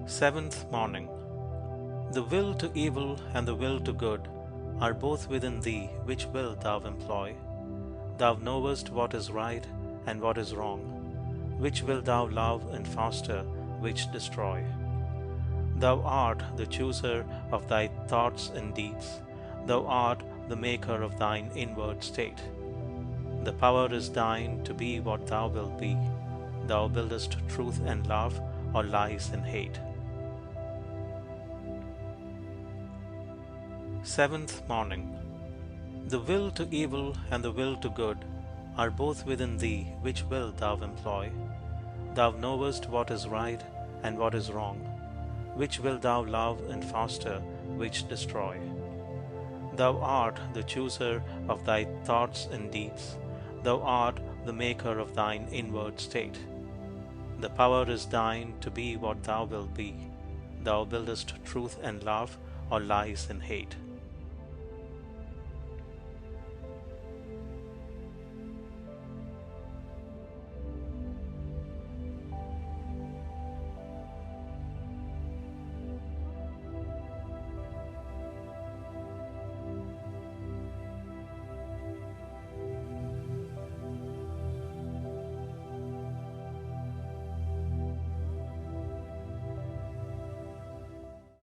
Seventh Morning. The will to evil and the will to good are both within thee, which will thou employ? Thou knowest what is right and what is wrong. Which will thou love and foster, which destroy? Thou art the chooser of thy thoughts and deeds. Thou art the maker of thine inward state. The power is thine to be what thou wilt be. Thou buildest truth and love, or lies and hate. Seventh Morning. The will to evil and the will to good are both within thee, which will thou employ? Thou knowest what is right and what is wrong. Which will thou love and foster, which destroy? Thou art the chooser of thy thoughts and deeds. Thou art the maker of thine inward state. The power is thine to be what thou wilt be. Thou buildest truth and love, or lies and hate.